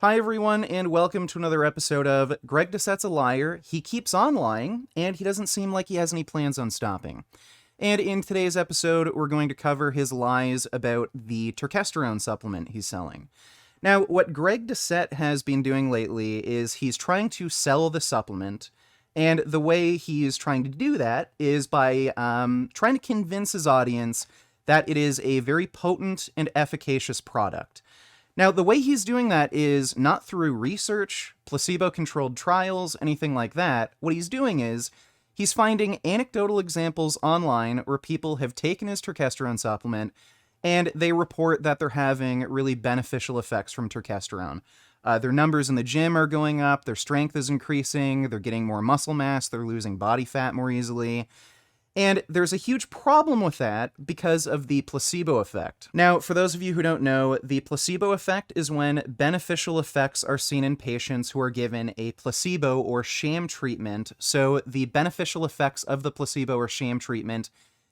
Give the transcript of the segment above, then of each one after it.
Hi everyone, and welcome to another episode of Greg Doucette's a Liar. He keeps on lying, and he doesn't seem like he has any plans on stopping. And in today's episode, we're going to cover his lies about the Turkesterone supplement he's selling. Now, what Greg Doucette has been doing lately is he's trying to sell the supplement, and the way he's trying to do that is by trying to convince his audience that it is a very potent and efficacious product. Now, the way he's doing that is not through research, placebo-controlled trials, anything like that. What he's doing is he's finding anecdotal examples online where people have taken his turkesterone supplement and they report that they're having really beneficial effects from turkesterone. Their numbers in the gym are going up, their strength is increasing, they're getting more muscle mass, they're losing body fat more easily. And there's a huge problem with that because of the placebo effect. Now, for those of you who don't know, the placebo effect is when beneficial effects are seen in patients who are given a placebo or sham treatment. So the beneficial effects of the placebo or sham treatment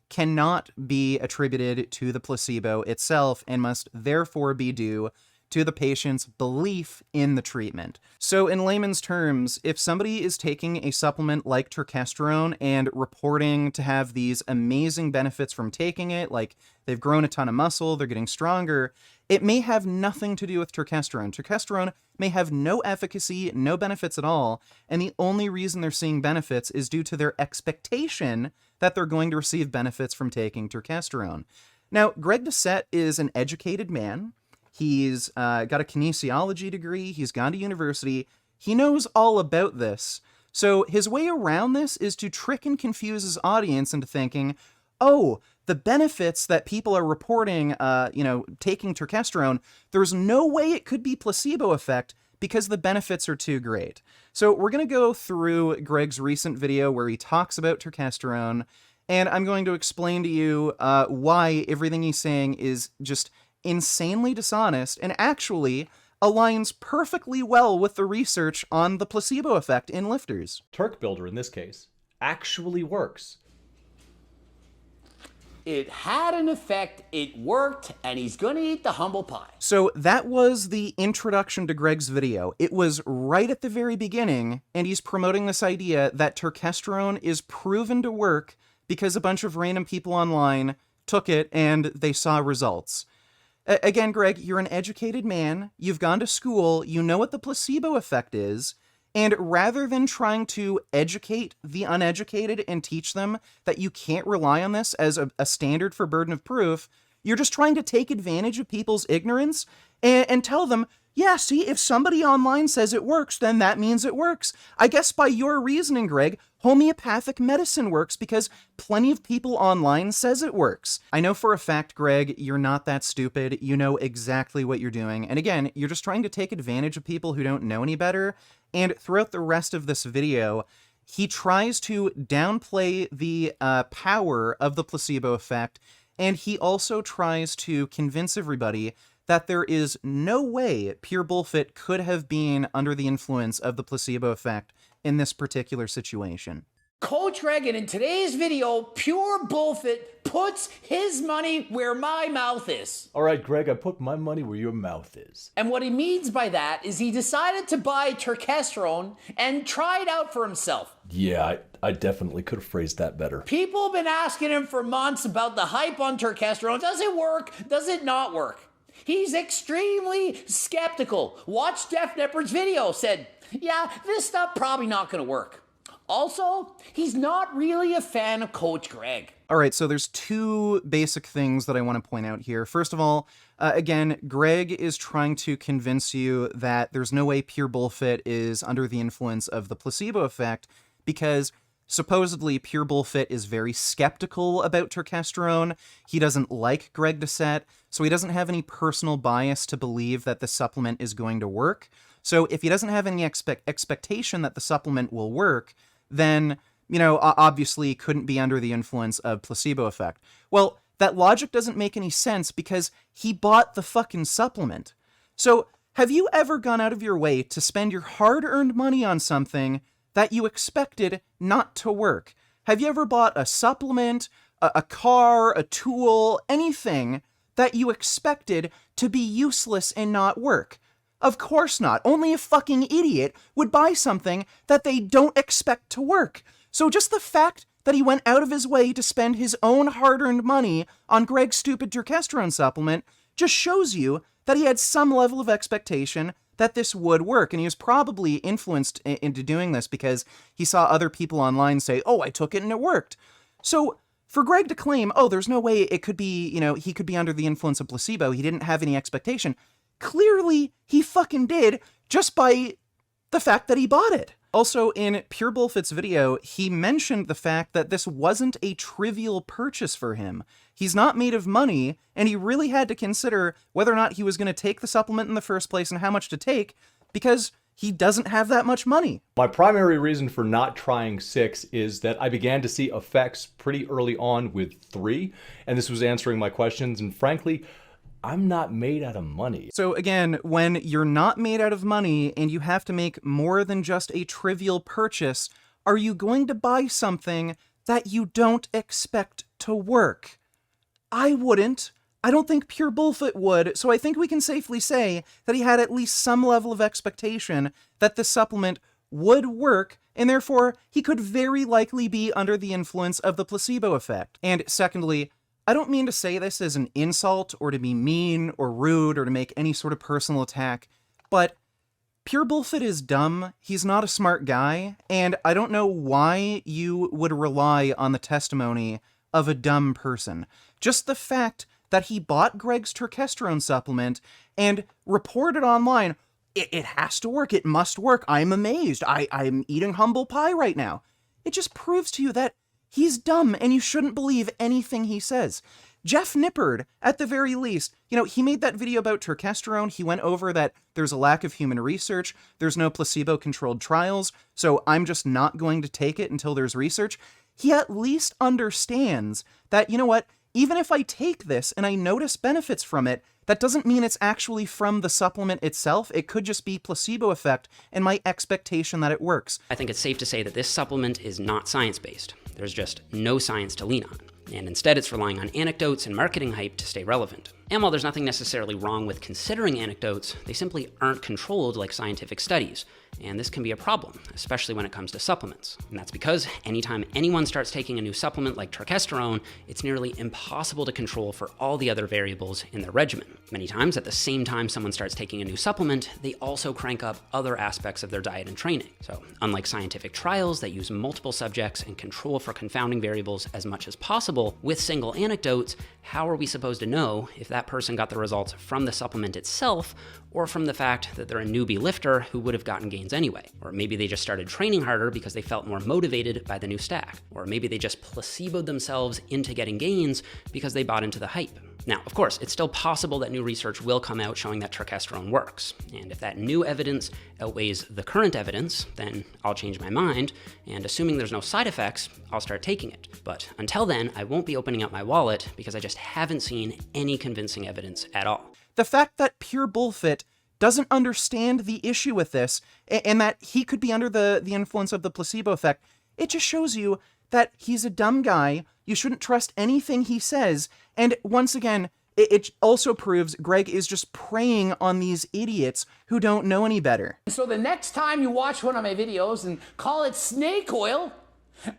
cannot be attributed to the placebo itself and must therefore be due to the patient's belief in the treatment. So in layman's terms, if somebody is taking a supplement like turkesterone and reporting to have these amazing benefits from taking it, like they've grown a ton of muscle, they're getting stronger, it may have nothing to do with turkesterone. Turkesterone may have no efficacy, no benefits at all, and the only reason they're seeing benefits is due to their expectation that they're going to receive benefits from taking turkesterone. Now, Greg Doucette is an educated man. He's got a kinesiology degree, he's gone to university, he knows all about this. So his way around this is to trick and confuse his audience into thinking, oh, the benefits that people are reporting, taking turkesterone, there's no way it could be placebo effect because the benefits are too great. So we're going to go through Greg's recent video where he talks about turkesterone, and I'm going to explain to you why everything he's saying is just insanely dishonest and actually aligns perfectly well with the research on the placebo effect in lifters. Turk Builder, in this case, actually works. It had an effect, it worked, and he's gonna eat the humble pie. So that was the introduction to Greg's video. It was right at the very beginning, and he's promoting this idea that turkesterone is proven to work because a bunch of random people online took it and they saw results. Again, Greg, you're an educated man, you've gone to school, you know what the placebo effect is, and rather than trying to educate the uneducated and teach them that you can't rely on this as a standard for burden of proof, you're just trying to take advantage of people's ignorance and tell them, yeah, see, if somebody online says it works, then that means it works. I guess by your reasoning, Greg, homeopathic medicine works because plenty of people online says it works. I know for a fact, Greg, you're not that stupid. You know exactly what you're doing. And again, you're just trying to take advantage of people who don't know any better. And throughout the rest of this video, he tries to downplay the power of the placebo effect. And he also tries to convince everybody that there is no way Pure Bullfit could have been under the influence of the placebo effect in this particular situation. Coach Greg, and in today's video, Pure Bullfit puts his money where my mouth is. All right, Greg, I put my money where your mouth is. And what he means by that is he decided to buy turkesterone and try it out for himself. Yeah, I definitely could have phrased that better. People have been asking him for months about the hype on turkesterone. Does it work? Does it not work? He's extremely skeptical. Watched Def Leppard's video, said, yeah, this stuff probably not gonna work. Also, he's not really a fan of Coach Greg. All right, so there's two basic things that I want to point out here. First of all, again, Greg is trying to convince you that there's no way Pure Bullfit is under the influence of the placebo effect because supposedly Pure Bullfit is very skeptical about turkesterone. He doesn't like Greg Doucette, so he doesn't have any personal bias to believe that the supplement is going to work. So if he doesn't have any expectation that the supplement will work, then, obviously couldn't be under the influence of placebo effect. Well, that logic doesn't make any sense because he bought the fucking supplement. So have you ever gone out of your way to spend your hard-earned money on something that you expected not to work? Have you ever bought a supplement, a car, a tool, anything that you expected to be useless and not work? Of course not. Only a fucking idiot would buy something that they don't expect to work. So just the fact that he went out of his way to spend his own hard-earned money on Greg's stupid turkesterone supplement just shows you that he had some level of expectation that this would work. And he was probably influenced into doing this because he saw other people online say, oh, I took it and it worked. So for Greg to claim, oh, there's no way it could be, he could be under the influence of placebo, he didn't have any expectation. Clearly, he fucking did, just by the fact that he bought it. Also, in Pure Bullfit's video, he mentioned the fact that this wasn't a trivial purchase for him. He's not made of money, and he really had to consider whether or not he was going to take the supplement in the first place and how much to take, because he doesn't have that much money. My primary reason for not trying 6 is that I began to see effects pretty early on with 3, and this was answering my questions, and frankly, I'm not made out of money. So again, when you're not made out of money and you have to make more than just a trivial purchase, are you going to buy something that you don't expect to work? I wouldn't. I don't think Pure Bullfit would, so I think we can safely say that he had at least some level of expectation that the supplement would work, and therefore he could very likely be under the influence of the placebo effect. And secondly, I don't mean to say this as an insult or to be mean or rude or to make any sort of personal attack, but Pure Bullfit is dumb, he's not a smart guy, and I don't know why you would rely on the testimony of a dumb person. Just the fact that he bought Greg's turkesterone supplement and reported online, it has to work, it must work, I'm amazed, I'm eating humble pie right now. It just proves to you that he's dumb, and you shouldn't believe anything he says. Jeff Nippard, at the very least, he made that video about turkesterone. He went over that there's a lack of human research, there's no placebo-controlled trials, so I'm just not going to take it until there's research. He at least understands that, even if I take this and I notice benefits from it, that doesn't mean it's actually from the supplement itself. It could just be placebo effect and my expectation that it works. I think it's safe to say that this supplement is not science-based. There's just no science to lean on. And instead it's relying on anecdotes and marketing hype to stay relevant. And while there's nothing necessarily wrong with considering anecdotes, they simply aren't controlled like scientific studies. And this can be a problem, especially when it comes to supplements. And that's because anytime anyone starts taking a new supplement like turkesterone, it's nearly impossible to control for all the other variables in their regimen. Many times, at the same time someone starts taking a new supplement, they also crank up other aspects of their diet and training. So, unlike scientific trials that use multiple subjects and control for confounding variables as much as possible, with single anecdotes, how are we supposed to know if that person got the results from the supplement itself or from the fact that they're a newbie lifter who would have gotten gains anyway? Or maybe they just started training harder because they felt more motivated by the new stack. Or maybe they just placeboed themselves into getting gains because they bought into the hype. Now, of course, it's still possible that new research will come out showing that turkesterone works. And if that new evidence outweighs the current evidence, then I'll change my mind, and assuming there's no side effects, I'll start taking it. But until then, I won't be opening up my wallet because I just haven't seen any convincing evidence at all. The fact that Pure Bullfit doesn't understand the issue with this, and that he could be under the influence of the placebo effect, it just shows you that he's a dumb guy. You shouldn't trust anything he says. And once again, it also proves Greg is just preying on these idiots who don't know any better. So the next time you watch one of my videos and call it snake oil,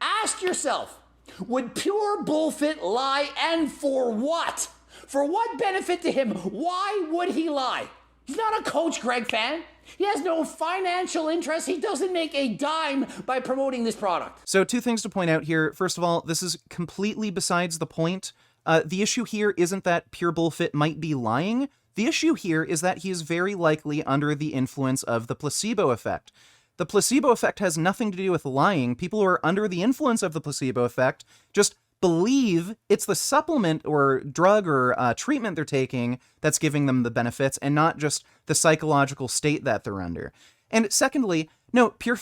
ask yourself, would Pure Bullfit lie, and for what? For what benefit to him? Why would he lie? He's not a Coach Greg fan. He has no financial interest. He doesn't make a dime by promoting this product. So 2 things to point out here. First of all, this is completely besides the point. The issue here isn't that Pure Bullfit might be lying. The issue here is that he is very likely under the influence of the placebo effect. The placebo effect has nothing to do with lying. People who are under the influence of the placebo effect just believe it's the supplement or drug or treatment they're taking that's giving them the benefits and not just the psychological state that they're under. And secondly, no, Pure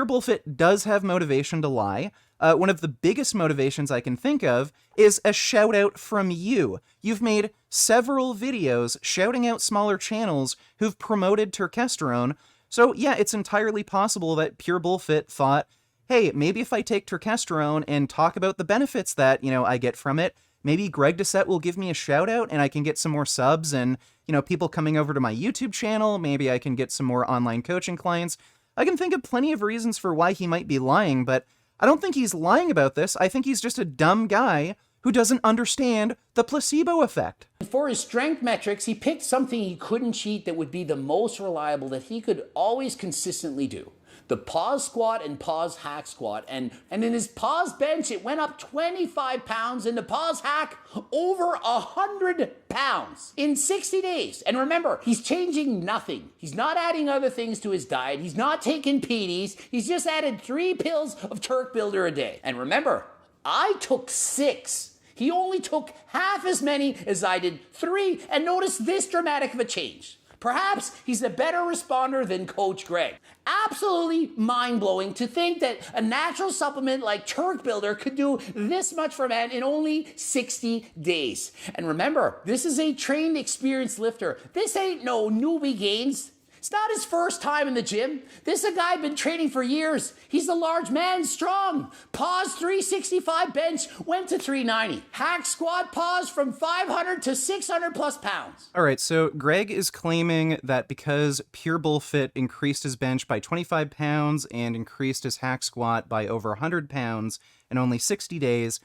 Bullfit does have motivation to lie. One of the biggest motivations I can think of is a shout out from you. You've made several videos shouting out smaller channels who've promoted turkesterone. So yeah, it's entirely possible that Pure Bullfit thought, hey, maybe if I take turkesterone and talk about the benefits that, I get from it, maybe Greg Doucette will give me a shout out and I can get some more subs and, people coming over to my YouTube channel. Maybe I can get some more online coaching clients. I can think of plenty of reasons for why he might be lying, but I don't think he's lying about this. I think he's just a dumb guy who doesn't understand the placebo effect. For his strength metrics, he picked something he couldn't cheat that would be the most reliable, that he could always consistently do. The pause squat and pause hack squat. And in his pause bench, it went up 25 pounds. In the pause hack, over 100 pounds in 60 days. And remember, he's changing nothing. He's not adding other things to his diet. He's not taking PDs. He's just added 3 pills of Turk Builder a day. And remember, I took 6. He only took half as many as I did, 3, and notice this dramatic of a change. Perhaps he's a better responder than Coach Greg. Absolutely mind-blowing to think that a natural supplement like Turk Builder could do this much for a man in only 60 days. And remember, this is a trained, experienced lifter. This ain't no newbie gains. It's not his first time in the gym. This is a guy been training for years. He's a large man, strong. Pause 365 bench, went to 390. Hack squat pause from 500 to 600 plus pounds. All right, so Greg is claiming that because Pure Bull Fit increased his bench by 25 pounds and increased his hack squat by over 100 pounds in only 60 days,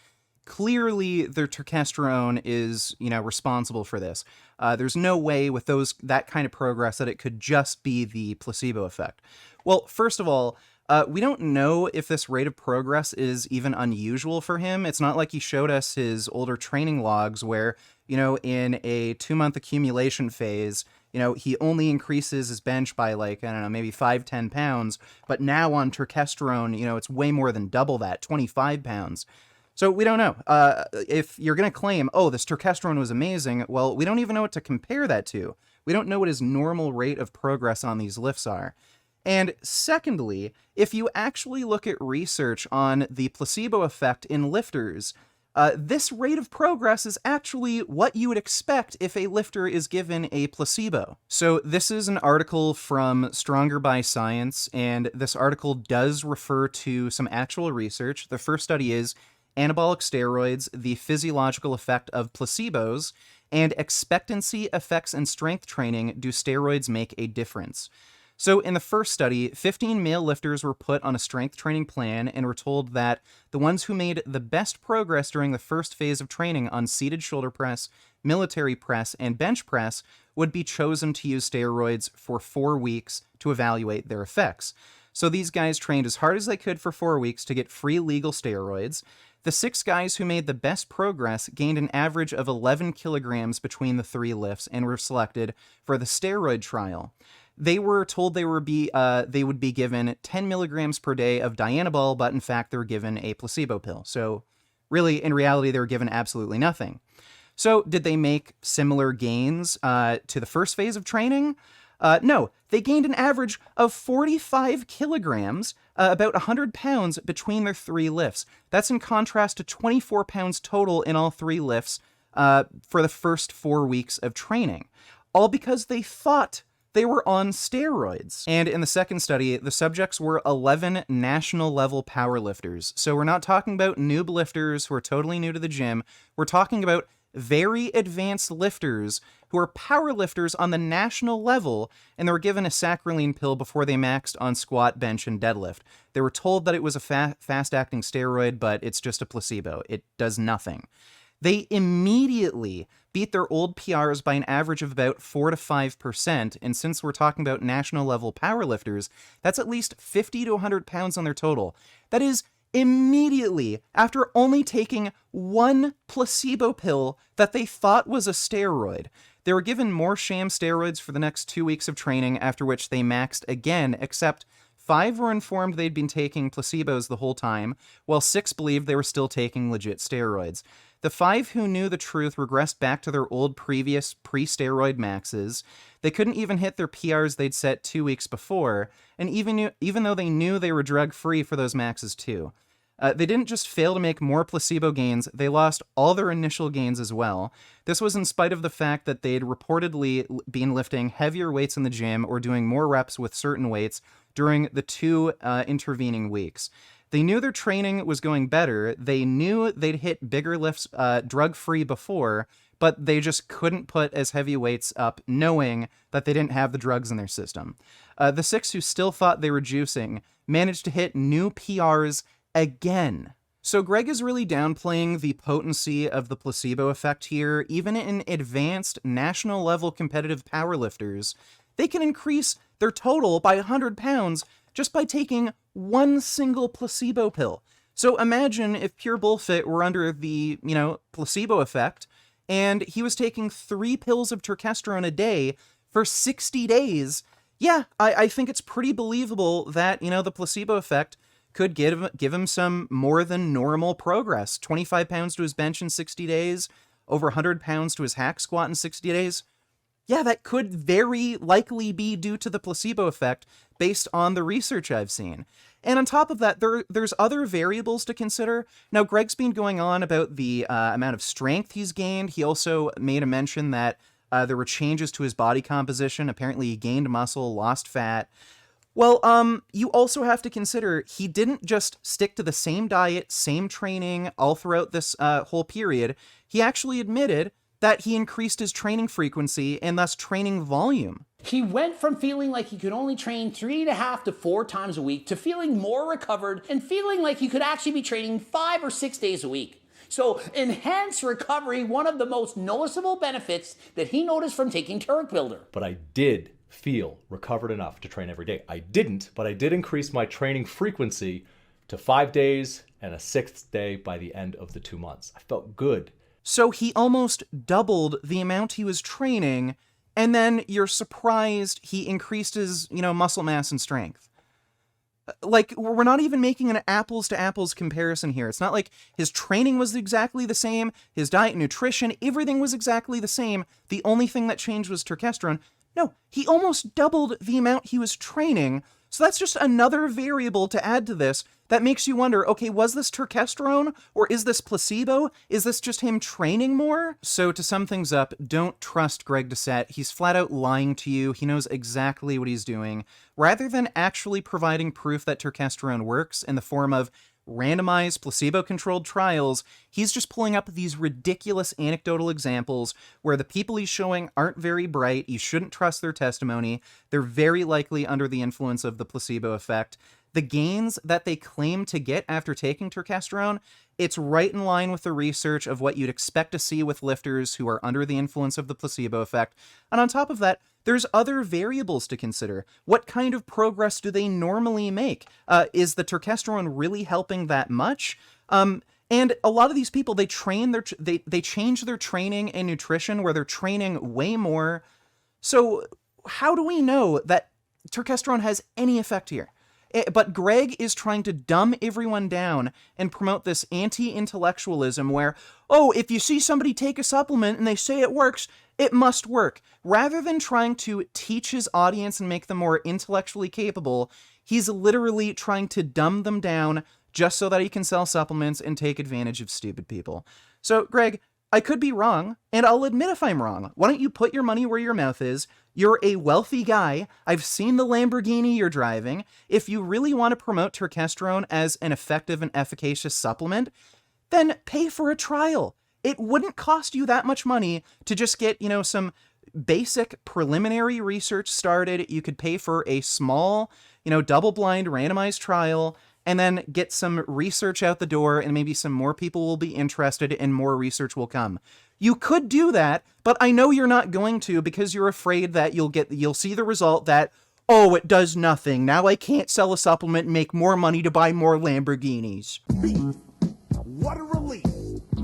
clearly their turkesterone is, responsible for this. There's no way with that kind of progress that it could just be the placebo effect. Well, first of all, we don't know if this rate of progress is even unusual for him. It's not like he showed us his older training logs where, in a 2-month accumulation phase, he only increases his bench by maybe 5-10 pounds, but now on turkesterone, it's way more than double that, 25 pounds. So we don't know. If you're going to claim, this turkesterone was amazing, well, we don't even know what to compare that to. We don't know what his normal rate of progress on these lifts are. And secondly, if you actually look at research on the placebo effect in lifters, this rate of progress is actually what you would expect if a lifter is given a placebo. So this is an article from Stronger by Science, and this article does refer to some actual research. The first study is Anabolic Steroids, the Physiological Effect of Placebos, and Expectancy Effects in Strength Training, Do Steroids Make a Difference? So in the first study, 15 male lifters were put on a strength training plan and were told that the ones who made the best progress during the first phase of training on seated shoulder press, military press, and bench press would be chosen to use steroids for 4 weeks to evaluate their effects. So these guys trained as hard as they could for 4 weeks to get free legal steroids. The 6 guys who made the best progress gained an average of 11 kilograms between the 3 lifts and were selected for the steroid trial. They were told they would be given 10 milligrams per day of Dianabol, but in fact they were given a placebo pill. So really, in reality, they were given absolutely nothing. So did they make similar gains to the first phase of training? No, they gained an average of 45 kilograms, about 100 pounds between their 3 lifts. That's in contrast to 24 pounds total in all 3 lifts for the first 4 weeks of training, all because they thought they were on steroids. And in the second study, the subjects were 11 national level powerlifters. So we're not talking about noob lifters who are totally new to the gym. We're talking about very advanced lifters who are powerlifters on the national level, and they were given a saccharoline pill before they maxed on squat, bench, and deadlift. They were told that it was a fast-acting steroid, but it's just a placebo. It does nothing. They immediately beat their old PRs by an average of about 4 to 5%, and since we're talking about national level powerlifters, that's at least 50 to 100 pounds on their total. That is immediately after only taking 1 placebo pill that they thought was a steroid. They were given more sham steroids for the next 2 weeks of training, after which they maxed again, except 5 were informed they'd been taking placebos the whole time, while 6 believed they were still taking legit steroids. The 5 who knew the truth regressed back to their old previous pre-steroid maxes. They couldn't even hit their PRs they'd set 2 weeks before, and even though they knew they were drug-free for those maxes too. They didn't just fail to make more placebo gains, they lost all their initial gains as well. This was in spite of the fact that they'd reportedly been lifting heavier weights in the gym or doing more reps with certain weights during the 2 intervening weeks. They knew their training was going better, they knew they'd hit bigger lifts drug-free before, but they just couldn't put as heavy weights up knowing that they didn't have the drugs in their system. The 6 who still thought they were juicing managed to hit new PRs again. So Greg is really downplaying the potency of the placebo effect here. Even in advanced national-level competitive powerlifters, they can increase their total by 100 pounds just by taking one single placebo pill. So imagine if Pure Bullfit were under the, placebo effect, and he was taking 3 pills of turkesterone a day for 60 days. Yeah, I think it's pretty believable that, the placebo effect could give him some more than normal progress. 25 pounds to his bench in 60 days, over 100 pounds to his hack squat in 60 days. Yeah, that could very likely be due to the placebo effect based on the research I've seen. And on top of that, there's other variables to consider. Now, Greg's been going on about the amount of strength he's gained. He also made a mention that there were changes to his body composition. Apparently, he gained muscle, lost fat. Well, you also have to consider he didn't just stick to the same diet, same training all throughout this whole period. He actually admitted that he increased his training frequency and thus training volume. He went from feeling like he could only train 3.5 to 4 times a week to feeling more recovered and feeling like he could actually be training 5 or 6 days a week. So enhanced recovery, one of the most noticeable benefits that he noticed from taking Turk Builder. But I did feel recovered enough to train every day. I didn't, but I did increase my training frequency to 5 days and a 6th day by the end of the 2 months. I felt good. So he almost doubled the amount he was training, and then you're surprised he increased his, muscle mass and strength. Like, we're not even making an apples-to-apples comparison here. It's not like his training was exactly the same, his diet and nutrition, everything was exactly the same. The only thing that changed was turkesterone. No, he almost doubled the amount he was training. So that's just another variable to add to this that makes you wonder, okay, was this turkesterone or is this placebo? Is this just him training more? So to sum things up, don't trust Greg Doucette. He's flat out lying to you. He knows exactly what he's doing. Rather than actually providing proof that turkesterone works in the form of randomized placebo-controlled trials, he's just pulling up these ridiculous anecdotal examples where the people he's showing aren't very bright. You shouldn't trust their testimony. They're very likely under the influence of the placebo effect. The gains that they claim to get after taking turkesterone, it's right in line with the research of what you'd expect to see with lifters who are under the influence of the placebo effect. And on top of that, there's other variables to consider. What kind of progress do they normally make? Is the turkesterone really helping that much? And a lot of these people, they change their training and nutrition where they're training way more. So how do we know that turkesterone has any effect here? But Greg is trying to dumb everyone down and promote this anti-intellectualism where, oh, if you see somebody take a supplement and they say it works, it must work. Rather than trying to teach his audience and make them more intellectually capable, he's literally trying to dumb them down just so that he can sell supplements and take advantage of stupid people. So, Greg, I could be wrong, and I'll admit if I'm wrong. Why don't you put your money where your mouth is? You're a wealthy guy. I've seen the Lamborghini you're driving. If you really want to promote turkesterone as an effective and efficacious supplement, then pay for a trial. It wouldn't cost you that much money to just get, some basic preliminary research started. You could pay for a small, double-blind randomized trial and then get some research out the door, and maybe some more people will be interested and more research will come. You could do that, but I know you're not going to because you're afraid that you'll see the result that, oh, it does nothing. Now I can't sell a supplement and make more money to buy more Lamborghinis. What a relief.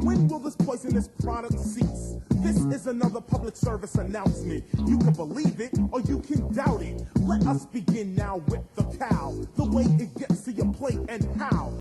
When will this poisonous product cease? This is another public service announcement. You can believe it or you can doubt it. Let us begin now with the cow. The way it gets to your plate and how.